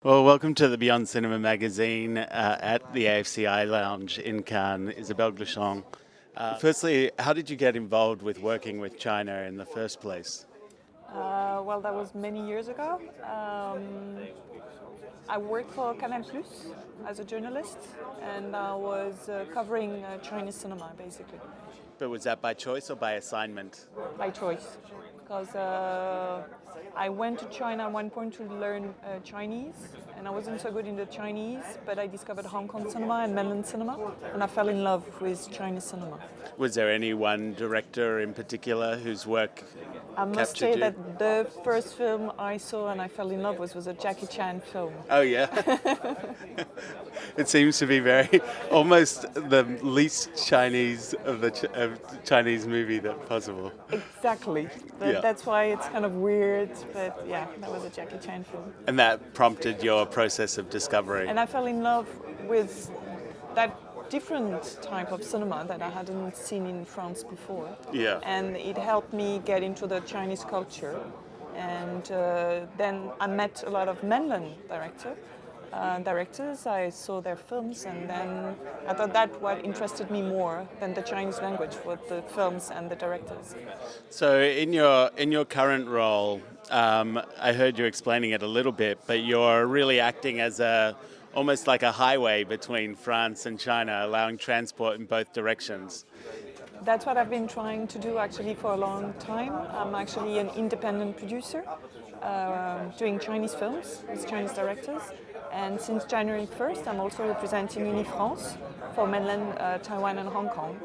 Well, welcome to the Beyond Cinema magazine at the AFCI lounge in Cannes, Isabelle Glachant. Firstly, how did you get involved with working with China in the first place? Well, that was many years ago. I worked for Canal Plus as a journalist, and I was covering Chinese cinema basically But was that by choice or by assignment? by choice, because I went to China at one point to learn Chinese, and I wasn't so good in the Chinese, but I discovered Hong Kong cinema and mainland cinema, and I fell in love with Chinese cinema. Was there any one director in particular whose work I must captured say you? that the first film I saw and I fell in love with was a Jackie Chan film. Oh, yeah. It seems to be very almost the least Chinese of the Chinese movie that possible. Exactly. Yeah. That's why it's kind of weird, but yeah, that was a Jackie Chan film. And that prompted your process of discovery. And I fell in love with that different type of cinema that I hadn't seen in France before. Yeah. And it helped me get into the Chinese culture. And then I met a lot of mainland directors. I saw their films, and then I thought that what interested me more than the Chinese language was the films and the directors. So in your current role, I heard you explaining it a little bit, but you're really acting as almost like a highway between France and China, allowing transport in both directions. That's what I've been trying to do actually for a long time. I'm actually an independent producer doing Chinese films with Chinese directors. And since January 1st, I'm also representing UniFrance for mainland Taiwan and Hong Kong.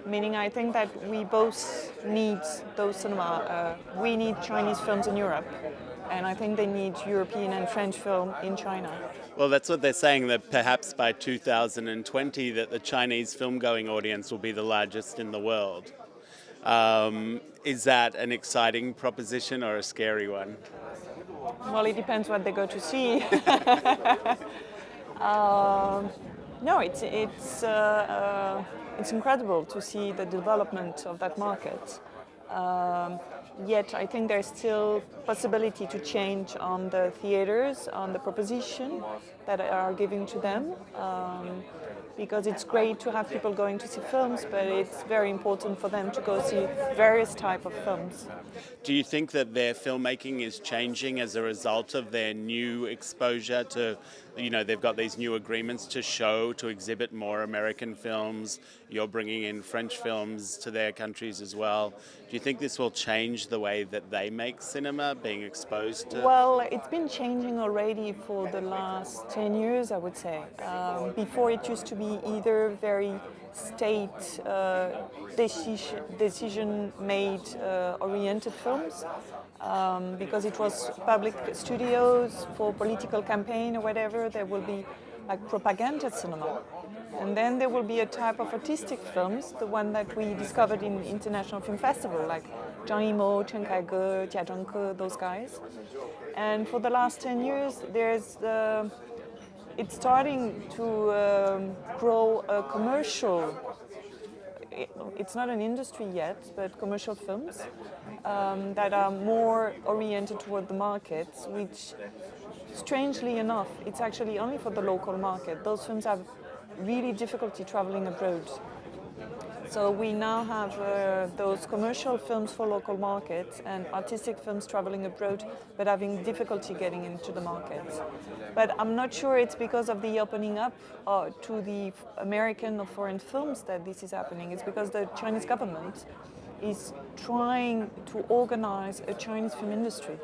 Meaning I think that we both need those cinema. We need Chinese films in Europe, and I think they need European and French film in China. Well, that's what they're saying, that perhaps by 2020 that the Chinese film-going audience will be the largest in the world. Is that an exciting proposition or a scary one? Well, it depends what they go to see. No, it's incredible to see the development of that market. Yet I think there's still possibility to change on the theaters, on the proposition that are given to them. Because it's great to have people going to see films, but it's very important for them to go see various type of films. Do you think that their filmmaking is changing as a result of their new exposure to, they've got these new agreements to show, to exhibit more American films, you're bringing in French films to their countries as well. Do you think this will change the way that they make cinema, being exposed to? Well, it's been changing already for the last 10 years, I would say. Before it used to be either very state decision-made oriented films, because it was public studios for political campaign or whatever. There will be like propaganda cinema. And then there will be a type of artistic films, the one that we discovered in International Film Festival, like Zhang Yimou, Chen Kaige, Jia Zhengke, those guys. And for the last 10 years, it's starting to grow a commercial. It's not an industry yet, but commercial films that are more oriented toward the markets, which, strangely enough, it's actually only for the local market. Those films have really difficulty traveling abroad. So we now have those commercial films for local markets and artistic films traveling abroad, but having difficulty getting into the markets. But I'm not sure it's because of the opening up to the American or foreign films that this is happening. It's because the Chinese government is trying to organize a Chinese film industry.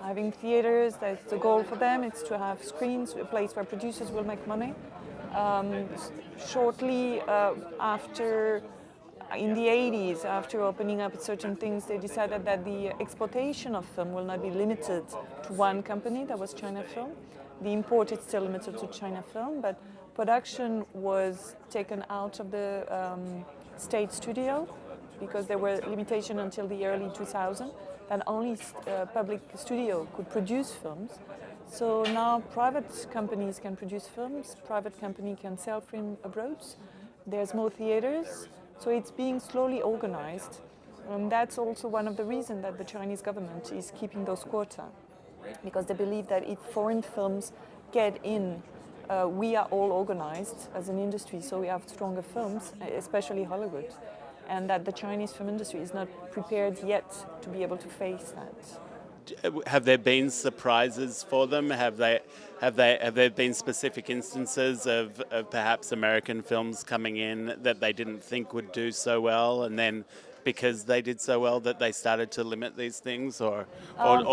Having theaters, that's the goal for them. It's to have screens, a place where producers will make money. Shortly after, in the 80s, after opening up certain things, they decided that the exportation of film will not be limited to one company, that was China Film. The import is still limited to China Film, but production was taken out of the state studio because there were limitations until the early 2000s that only public studio could produce films. So now private companies can produce films, private company can sell film abroad. There's more theaters, so it's being slowly organized. And that's also one of the reasons that the Chinese government is keeping those quota. because they believe that if foreign films get in, we are all organized as an industry, so we have stronger films, especially Hollywood, and that the Chinese film industry is not prepared yet to be able to face that. Have there been surprises for them? Have there been specific instances of perhaps American films coming in that they didn't think would do so well, and then because they did so well that they started to limit these things, or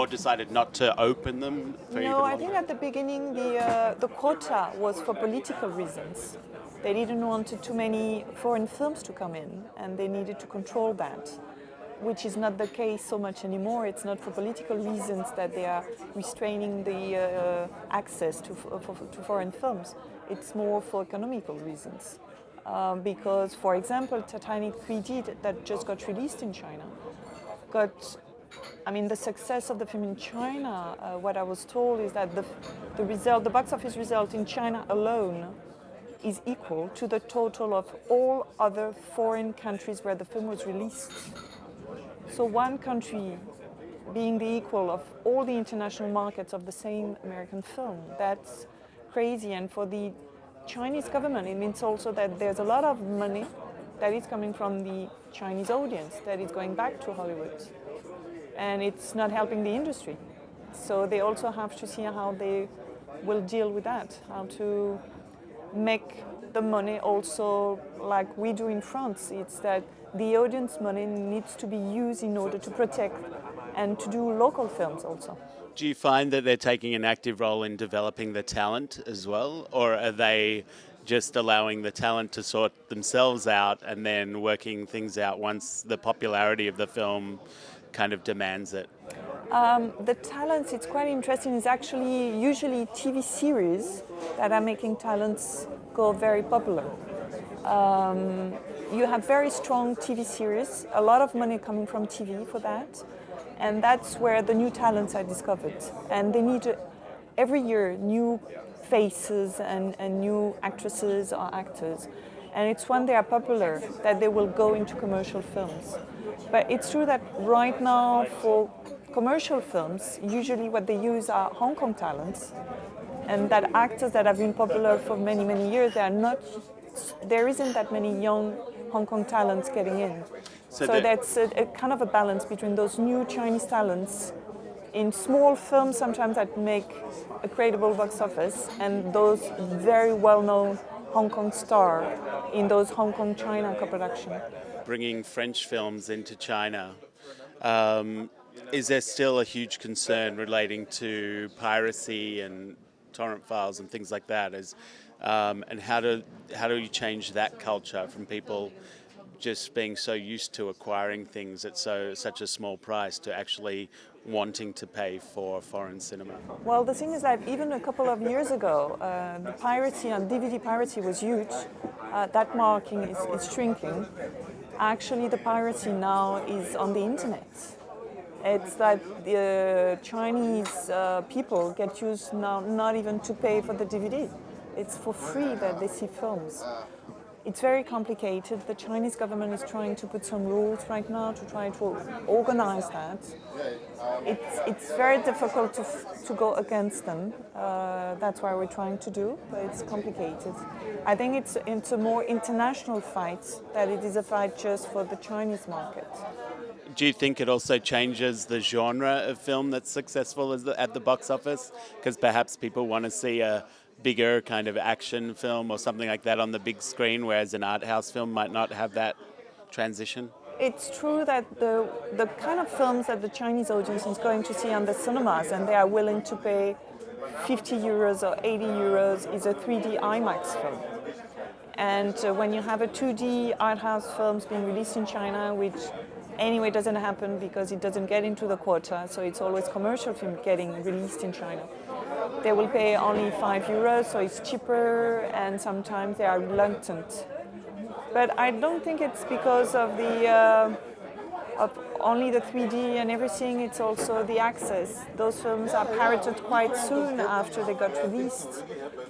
decided not to open them for even No, longer? I think at the beginning the quota was for political reasons. They didn't want too many foreign films to come in, and they needed to control that, which is not the case so much anymore. It's not for political reasons that they are restraining the access to foreign films. It's more for economical reasons. Because, for example, Titanic 3D that just got released in China the success of the film in China, what I was told is that the box office result in China alone is equal to the total of all other foreign countries where the film was released. So one country being the equal of all the international markets of the same American film, that's crazy. And for the Chinese government, it means also that there's a lot of money that is coming from the Chinese audience that is going back to Hollywood. And it's not helping the industry. So they also have to see how they will deal with that, how to make the money also like we do in France. It's that the audience money needs to be used in order to protect and to do local films also. Do you find that they're taking an active role in developing the talent as well, or are they just allowing the talent to sort themselves out and then working things out once the popularity of the film kind of demands it? The talents, it's quite interesting, is actually usually TV series that are making talents go very popular. You have very strong TV series, a lot of money coming from TV for that, and that's where the new talents are discovered. And they need every year new faces and new actresses or actors. And it's when they are popular that they will go into commercial films. But it's true that right now for commercial films, usually what they use are Hong Kong talents, and that actors that have been popular for many, many years, there isn't that many young Hong Kong talents getting in. So that's a kind of a balance between those new Chinese talents in small films sometimes that make a credible box office, and those very well-known Hong Kong star in those Hong Kong-China co-production. Bringing French films into China, is there still a huge concern relating to piracy and torrent files and things like that? And how do you change that culture from people just being so used to acquiring things at such a small price to actually wanting to pay for foreign cinema? Well, the thing is that even a couple of years ago, the piracy and DVD piracy was huge. That marking is shrinking. Actually, the piracy now is on the internet. It's that the Chinese people get used now not even to pay for the DVD. It's for free that they see films. It's very complicated. The Chinese government is trying to put some rules right now to try to organize that. It's very difficult to go against them. That's why we're trying to do, but it's complicated. I think it's a more international fight than it is a fight just for the Chinese market. Do you think it also changes the genre of film that's successful at the box office? Because perhaps people want to see a bigger kind of action film or something like that on the big screen, whereas an art house film might not have that transition? It's true that the kind of films that the Chinese audience is going to see on the cinemas and they are willing to pay 50 euros or 80 euros is a 3D IMAX film. And when you have a 2D art house films being released in China, which anyway doesn't happen because it doesn't get into the quota, so it's always commercial film getting released in China. They will pay only 5 euros, so it's cheaper, and sometimes they are reluctant. But I don't think it's because of of only the 3D and everything, it's also the access. Those films are pirated quite soon after they got released,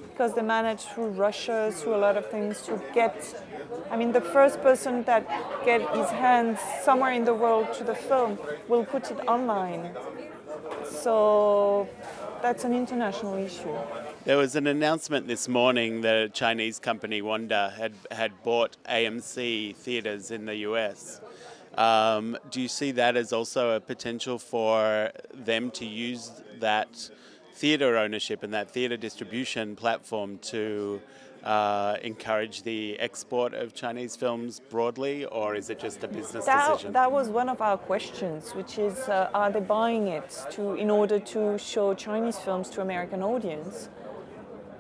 because they managed through Russia, through a lot of things to get, the first person that get his hands somewhere in the world to the film will put it online. So that's an international issue. There was an announcement this morning that a Chinese company, Wanda, had bought AMC theaters in the US. Do you see that as also a potential for them to use that theater ownership and that theater distribution platform to encourage the export of Chinese films broadly, or is it just a business decision? That was one of our questions, which is, are they buying it in order to show Chinese films to American audience?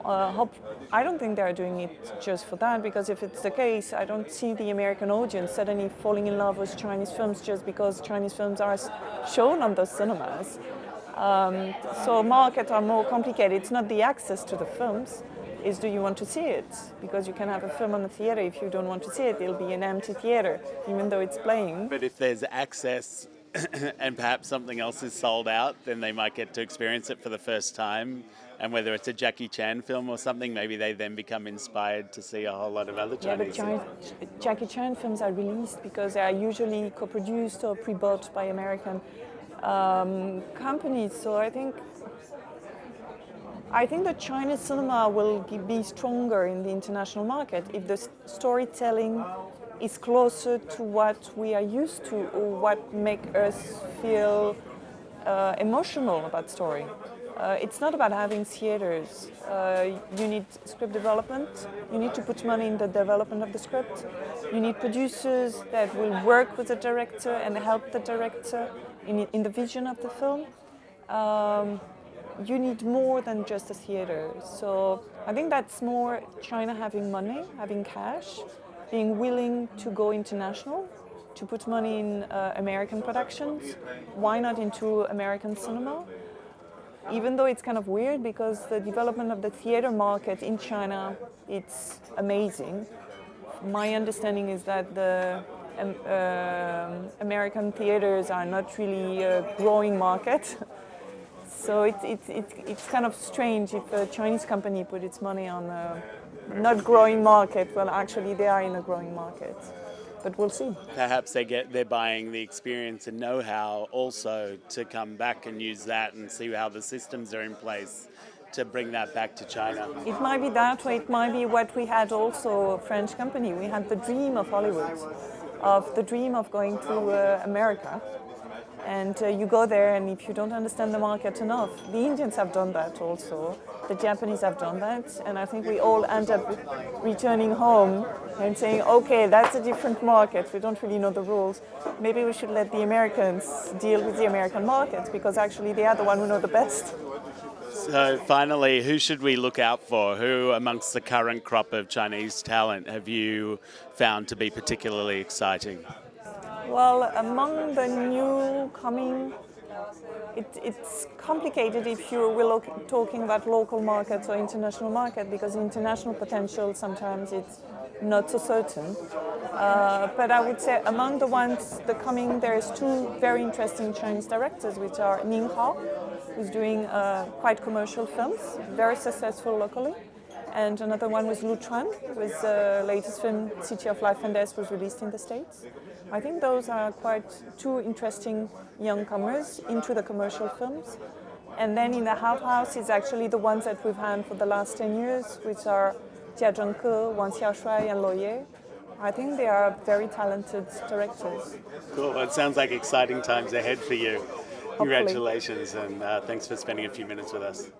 I don't think they're doing it just for that, because if it's the case, I don't see the American audience suddenly falling in love with Chinese films just because Chinese films are shown on those cinemas. So markets are more complicated. It's not the access to the films, it's do you want to see it? Because you can have a film on the theater, if you don't want to see it, it'll be an empty theater, even though it's playing. But if there's access and perhaps something else is sold out, then they might get to experience it for the first time. And whether it's a Jackie Chan film or something, maybe they then become inspired to see a whole lot of other Chinese films. Jackie Chan films are released because they are usually co-produced or pre-bought by American companies. So I think the Chinese cinema will be stronger in the international market if the storytelling is closer to what we are used to or what makes us feel emotional about story. It's not about having theaters. You need script development. You need to put money in the development of the script. You need producers that will work with the director and help the director in the vision of the film. You need more than just a theater. So I think that's more China having money, having cash, being willing to go international, to put money in American productions. Why not into American cinema? Even though it's kind of weird because the development of the theater market in China, it's amazing. My understanding is that the American theaters are not really a growing market. So it's kind of strange if a Chinese company put its money on a not growing market. Well, actually they are in a growing market. But we'll see. Perhaps they're buying the experience and know-how also to come back and use that and see how the systems are in place to bring that back to China. It might be that way. It might be what we had also, a French company. We had the dream of Hollywood, of the dream of going to America. And you go there, and if you don't understand the market enough, the Indians have done that also, the Japanese have done that, and I think we all end up returning home and saying, okay, that's a different market, we don't really know the rules. Maybe we should let the Americans deal with the American markets, because actually they are the one who know the best. So finally, who should we look out for? Who amongst the current crop of Chinese talent have you found to be particularly exciting? Well, among the new coming, it's complicated if you were talking about local markets or international market, because international potential sometimes it's not so certain. But I would say among the ones the coming, there's two very interesting Chinese directors, which are Ning Hao, who's doing quite commercial films, very successful locally. And another one was Lu Chuan, whose latest film, City of Life and Death, was released in the States. I think those are quite two interesting youngcomers into the commercial films. And then in the half house is actually the ones that we've had for the last 10 years, which are Jia Zhengke, Wang Xiaoshuai, and Lo Ye. I think they are very talented directors. Cool. It sounds like exciting times ahead for you. Hopefully. Congratulations, and thanks for spending a few minutes with us.